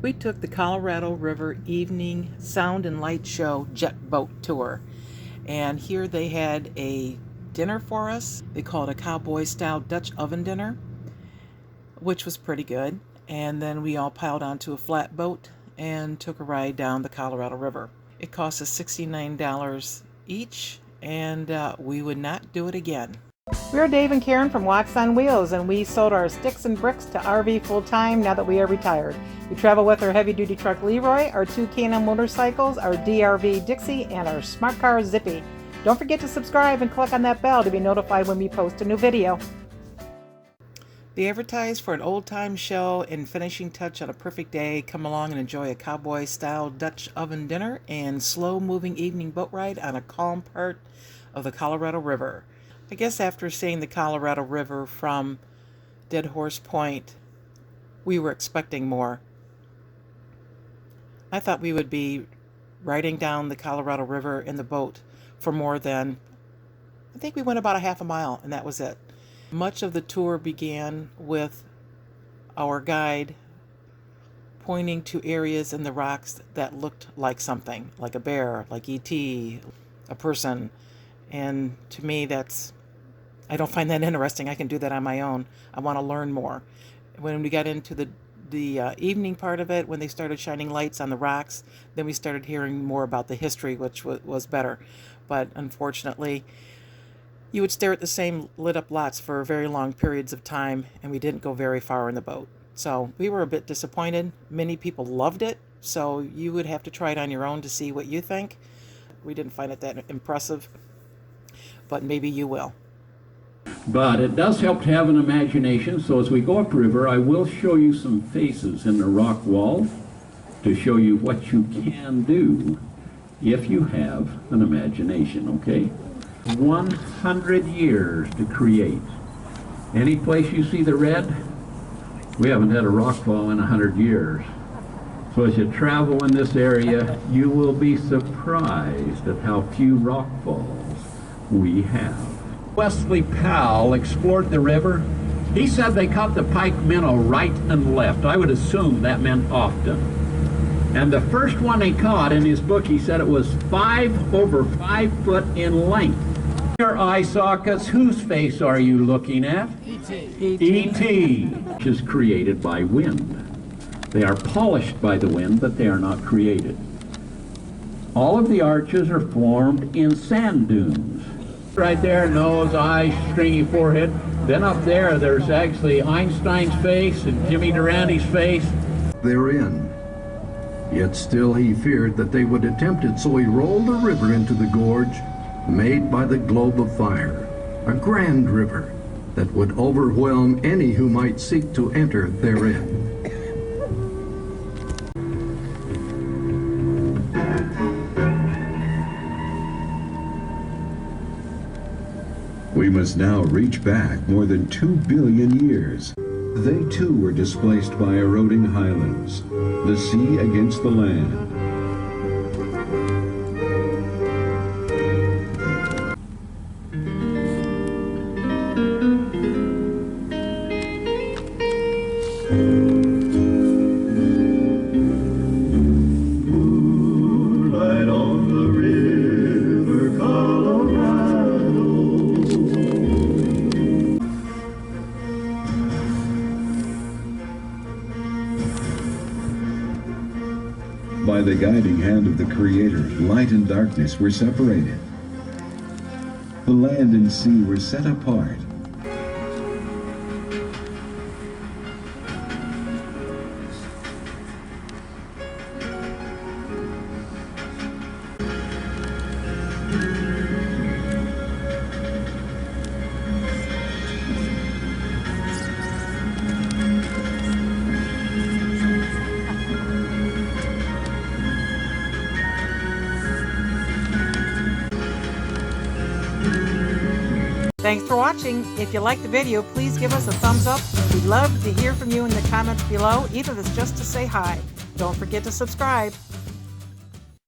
We took the Colorado River Evening Sound and Light Show jet boat tour. And here they had a dinner for us. They call it a cowboy-style Dutch oven dinner, which was pretty good. And then we all piled onto a flatboat and took a ride down the Colorado River. It cost us $69 each, and we would not do it again. We're Dave and Karen from Walks on Wheels, and we sold our sticks and bricks to RV full-time now that we are retired. We travel with our heavy-duty truck Leroy, our 2 K&M motorcycles, our DRV Dixie, and our smart car Zippy. Don't forget to subscribe and click on that bell to be notified when we post a new video. They advertise for an old-time show and finishing touch on a perfect day. Come along and enjoy a cowboy-style Dutch oven dinner and slow-moving evening boat ride on a calm part of the Colorado River. I guess after seeing the Colorado River from Deadhorse Point, we were expecting more. I thought we would be riding down the Colorado River in the boat for more than, I think we went about a half a mile, and that was it. Much of the tour began with our guide pointing to areas in the rocks that looked like something, like a bear, like E.T., a person. And to me, I don't find that interesting. I can do that on my own. I want to learn more. When we got into the evening part of it, when they started shining lights on the rocks, then we started hearing more about the history, which was better. But unfortunately, you would stare at the same lit up lots for very long periods of time, and we didn't go very far in the boat. So we were a bit disappointed. Many people loved it, so you would have to try it on your own to see what you think. We didn't find it that impressive, but maybe you will. But it does help to have an imagination, so as we go upriver, I will show you some faces in the rock wall to show you what you can do if you have an imagination, okay? 100 years to create. Any place you see the red, we haven't had a rock fall in 100 years. So as you travel in this area, you will be surprised at how few rock falls we have. Wesley Powell explored the river. He said they caught the pike minnow right and left. I would assume that meant often. And the first one he caught, in his book, he said it was over 5 foot in length. Your eye sockets, whose face are you looking at? E.T. E.T. which is created by wind. They are polished by the wind, but they are not created. All of the arches are formed in sand dunes. Right there, nose, eyes, stringy forehead. Then up there, there's actually Einstein's face and Jimmy Durante's face. They're in. Yet still he feared that they would attempt it, so he rolled the river into the gorge made by the globe of fire, a grand river that would overwhelm any who might seek to enter therein. We must now reach back more than 2 billion years. They too were displaced by eroding highlands, the sea against the land. Moonlight on the river Colorado. By the guiding hand of the Creator, light and darkness were separated. The land and sea were set apart. Thanks for watching. If you liked the video, please give us a thumbs up. We'd love to hear from you in the comments below, even if it's just to say hi. Don't forget to subscribe.